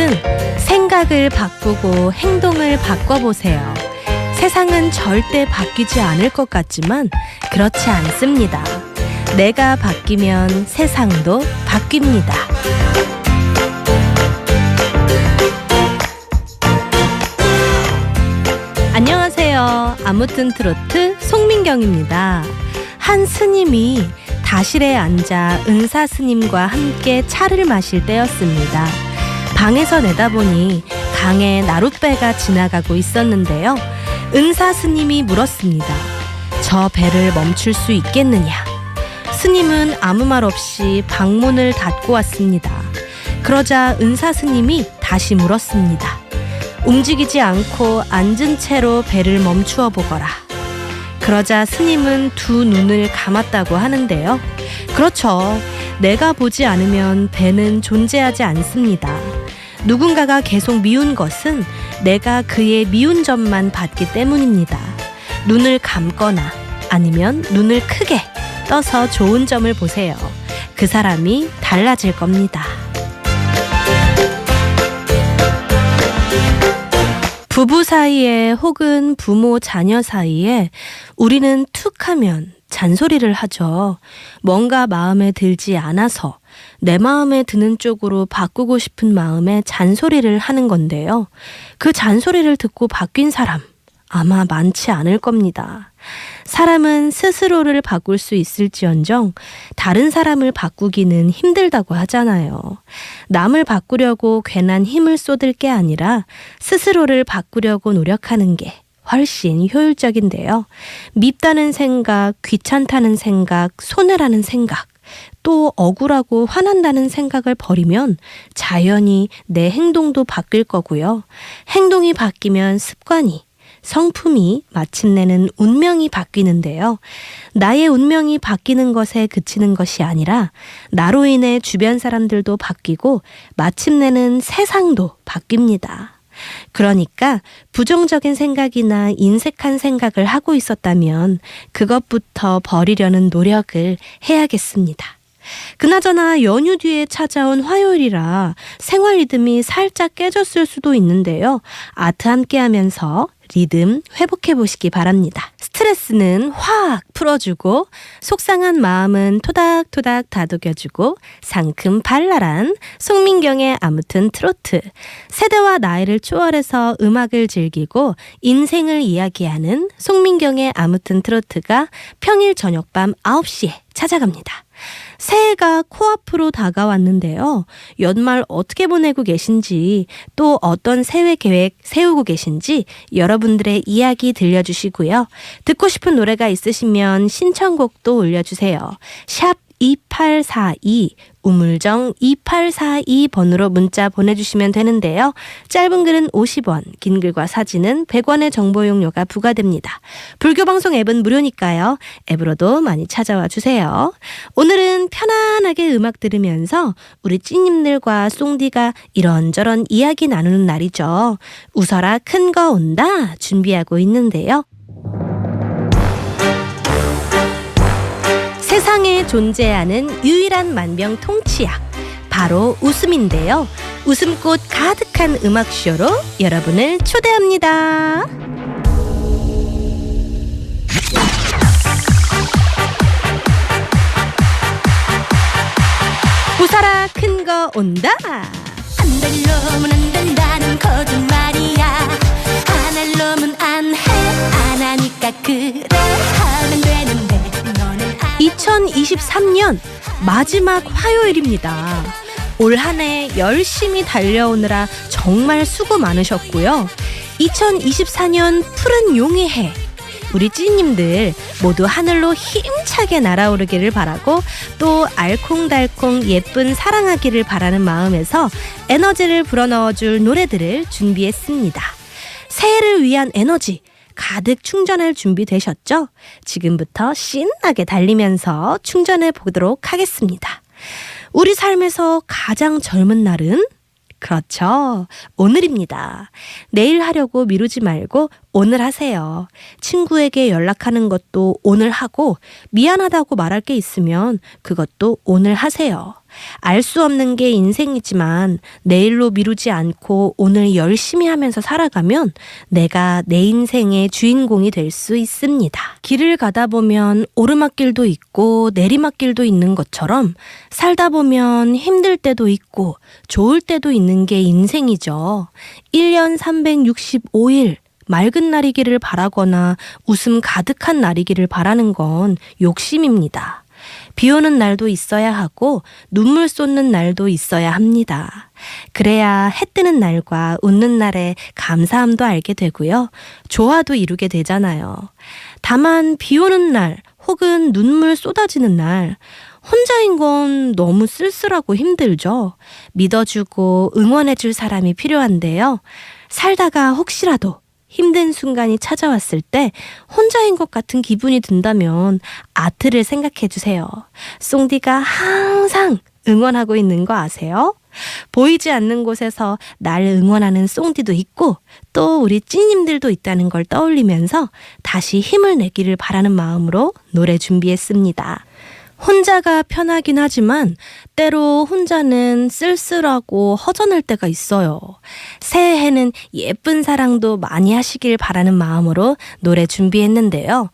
아무튼 생각을 바꾸고 행동을 바꿔보세요. 세상은 절대 바뀌지 않을 것 같지만 그렇지 않습니다. 내가 바뀌면 세상도 바뀝니다. 안녕하세요. 아무튼 트로트 송민경입니다. 한 스님이 다실에 앉아 은사 스님과 함께 차를 마실 때였습니다. 방에서 내다보니 강에 나룻배가 지나가고 있었는데요. 은사 스님이 물었습니다. 저 배를 멈출 수 있겠느냐? 스님은 아무 말 없이 방문을 닫고 왔습니다. 그러자 은사 스님이 다시 물었습니다. 움직이지 않고 앉은 채로 배를 멈추어 보거라. 그러자 스님은 두 눈을 감았다고 하는데요. 그렇죠. 내가 보지 않으면 배는 존재하지 않습니다. 누군가가 계속 미운 것은 내가 그의 미운 점만 봤기 때문입니다. 눈을 감거나 아니면 눈을 크게 떠서 좋은 점을 보세요. 그 사람이 달라질 겁니다. 부부 사이에 혹은 부모 자녀 사이에 우리는 툭 하면 잔소리를 하죠. 뭔가 마음에 들지 않아서 내 마음에 드는 쪽으로 바꾸고 싶은 마음에 잔소리를 하는 건데요. 그 잔소리를 듣고 바뀐 사람 아마 많지 않을 겁니다. 사람은 스스로를 바꿀 수 있을지언정 다른 사람을 바꾸기는 힘들다고 하잖아요. 남을 바꾸려고 괜한 힘을 쏟을 게 아니라 스스로를 바꾸려고 노력하는 게 훨씬 효율적인데요. 밉다는 생각, 귀찮다는 생각, 손해라는 생각, 또 억울하고 화난다는 생각을 버리면 자연히 내 행동도 바뀔 거고요. 행동이 바뀌면 습관이, 성품이, 마침내는 운명이 바뀌는데요. 나의 운명이 바뀌는 것에 그치는 것이 아니라 나로 인해 주변 사람들도 바뀌고 마침내는 세상도 바뀝니다. 그러니까 부정적인 생각이나 인색한 생각을 하고 있었다면 그것부터 버리려는 노력을 해야겠습니다. 그나저나 연휴 뒤에 찾아온 화요일이라 생활 리듬이 살짝 깨졌을 수도 있는데요. 아트 함께 하면서 리듬 회복해 보시기 바랍니다. 스트레스는 확 풀어주고 속상한 마음은 토닥토닥 다독여주고 상큼 발랄한 송민경의 아무튼 트로트. 세대와 나이를 초월해서 음악을 즐기고 인생을 이야기하는 송민경의 아무튼 트로트가 평일 저녁밤 9시에 찾아갑니다. 새해가 코앞으로 다가왔는데요. 연말 어떻게 보내고 계신지 또 어떤 새해 계획 세우고 계신지 여러분들의 이야기 들려주시고요. 듣고 싶은 노래가 있으시면 신청곡도 올려주세요. 샵 2842 우물정 2842번으로 문자 보내주시면 되는데요. 짧은 글은 50원, 긴 글과 사진은 100원의 정보 용료가 부과됩니다. 불교방송 앱은 무료니까요. 앱으로도 많이 찾아와 주세요. 오늘은 편안하게 음악 들으면서 우리 찐님들과 쏭디가 이런저런 이야기 나누는 날이죠. 웃어라 큰 거 온다 준비하고 있는데요. 세상에 존재하는 유일한 만병통치약 바로 웃음인데요. 웃음꽃 가득한 음악쇼로 여러분을 초대합니다. 웃어라 큰 거 온다. 안 될 놈은 안 된다는 거짓말이야. 안 할 놈은 안 해. 안 하니까 그래 하면 되는데 2023년 마지막 화요일입니다. 올 한 해 열심히 달려오느라 정말 수고 많으셨고요. 2024년 푸른 용의 해. 우리 찐님들 모두 하늘로 힘차게 날아오르기를 바라고 또 알콩달콩 예쁜 사랑하기를 바라는 마음에서 에너지를 불어넣어줄 노래들을 준비했습니다. 새해를 위한 에너지 가득 충전할 준비 되셨죠? 지금부터 신나게 달리면서 충전해 보도록 하겠습니다. 우리 삶에서 가장 젊은 날은? 그렇죠. 오늘입니다. 내일 하려고 미루지 말고 오늘 하세요. 친구에게 연락하는 것도 오늘 하고 미안하다고 말할 게 있으면 그것도 오늘 하세요. 알 수 없는 게 인생이지만 내일로 미루지 않고 오늘 열심히 하면서 살아가면 내가 내 인생의 주인공이 될 수 있습니다. 길을 가다 보면 오르막길도 있고 내리막길도 있는 것처럼 살다 보면 힘들 때도 있고 좋을 때도 있는 게 인생이죠. 1년 365일 맑은 날이기를 바라거나 웃음 가득한 날이기를 바라는 건 욕심입니다. 비 오는 날도 있어야 하고 눈물 쏟는 날도 있어야 합니다. 그래야 해 뜨는 날과 웃는 날의 감사함도 알게 되고요. 조화도 이루게 되잖아요. 다만 비 오는 날 혹은 눈물 쏟아지는 날 혼자인 건 너무 쓸쓸하고 힘들죠. 믿어주고 응원해줄 사람이 필요한데요. 살다가 혹시라도 힘든 순간이 찾아왔을 때 혼자인 것 같은 기분이 든다면 아트를 생각해 주세요. 쏭디가 항상 응원하고 있는 거 아세요? 보이지 않는 곳에서 날 응원하는 쏭디도 있고 또 우리 찐님들도 있다는 걸 떠올리면서 다시 힘을 내기를 바라는 마음으로 노래 준비했습니다. 혼자가 편하긴 하지만 때로 혼자는 쓸쓸하고 허전할 때가 있어요. 새해에는 예쁜 사랑도 많이 하시길 바라는 마음으로 노래 준비했는데요.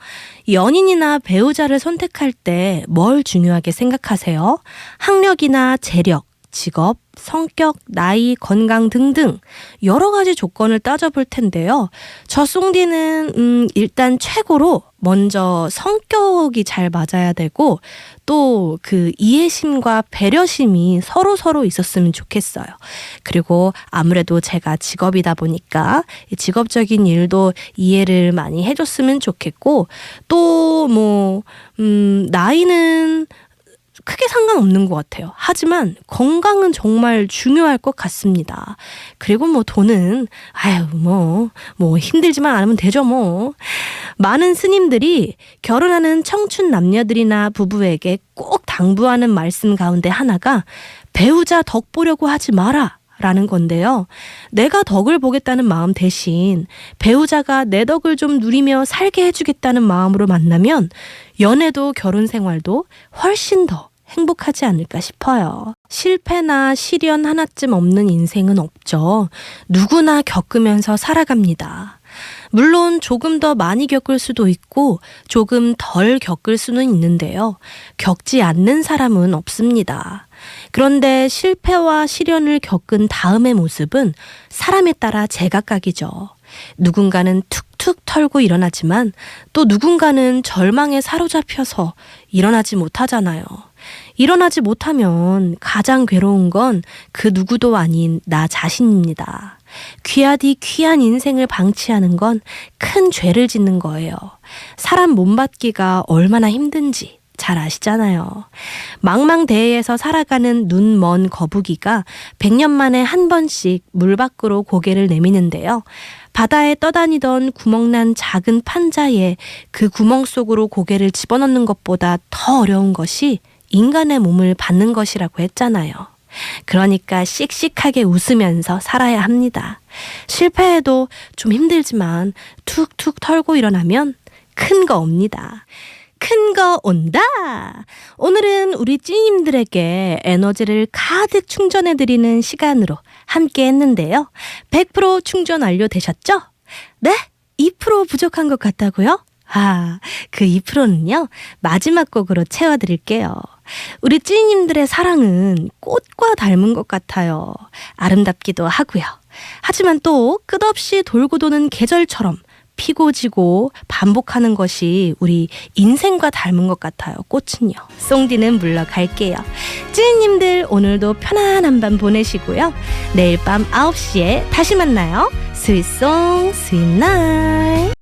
연인이나 배우자를 선택할 때 뭘 중요하게 생각하세요? 학력이나 재력, 직업, 성격, 나이, 건강 등등 여러 가지 조건을 따져볼 텐데요. 저 쏭디는 일단 최고로 먼저 성격이 잘 맞아야 되고 또 그 이해심과 배려심이 서로 있었으면 좋겠어요. 그리고 아무래도 제가 직업이다 보니까 직업적인 일도 이해를 많이 해줬으면 좋겠고 또 나이는 크게 상관없는 것 같아요. 하지만 건강은 정말 중요할 것 같습니다. 그리고 돈은 힘들지만 않으면 되죠 뭐. 많은 스님들이 결혼하는 청춘 남녀들이나 부부에게 꼭 당부하는 말씀 가운데 하나가 배우자 덕 보려고 하지 마라 라는 건데요. 내가 덕을 보겠다는 마음 대신 배우자가 내 덕을 좀 누리며 살게 해주겠다는 마음으로 만나면 연애도 결혼 생활도 훨씬 더 행복하지 않을까 싶어요. 실패나 시련 하나쯤 없는 인생은 없죠. 누구나 겪으면서 살아갑니다. 물론 조금 더 많이 겪을 수도 있고 조금 덜 겪을 수는 있는데요. 겪지 않는 사람은 없습니다. 그런데 실패와 시련을 겪은 다음의 모습은 사람에 따라 제각각이죠. 누군가는 툭툭 털고 일어나지만 또 누군가는 절망에 사로잡혀서 일어나지 못하잖아요. 일어나지 못하면 가장 괴로운 건 그 누구도 아닌 나 자신입니다. 귀하디 귀한 인생을 방치하는 건 큰 죄를 짓는 거예요. 사람 몸받기가 얼마나 힘든지 잘 아시잖아요. 망망대해에서 살아가는 눈 먼 거북이가 100년 만에 한 번씩 물 밖으로 고개를 내미는데요. 바다에 떠다니던 구멍난 작은 판자에 그 구멍 속으로 고개를 집어넣는 것보다 더 어려운 것이 인간의 몸을 받는 것이라고 했잖아요. 그러니까 씩씩하게 웃으면서 살아야 합니다. 실패해도 좀 힘들지만 툭툭 털고 일어나면 큰 거 옵니다. 큰 거 온다! 오늘은 우리 찐님들에게 에너지를 가득 충전해드리는 시간으로 함께 했는데요. 100% 충전 완료되셨죠? 네? 2% 부족한 것 같다고요? 그 2%는요, 마지막 곡으로 채워드릴게요. 우리 찐님들의 사랑은 꽃과 닮은 것 같아요. 아름답기도 하고요. 하지만 또 끝없이 돌고 도는 계절처럼 피고 지고 반복하는 것이 우리 인생과 닮은 것 같아요. 꽃은요. 쏭디는 물러갈게요. 찐님들 오늘도 편안한 밤 보내시고요. 내일 밤 9시에 다시 만나요. 스윗송 스윗나잇.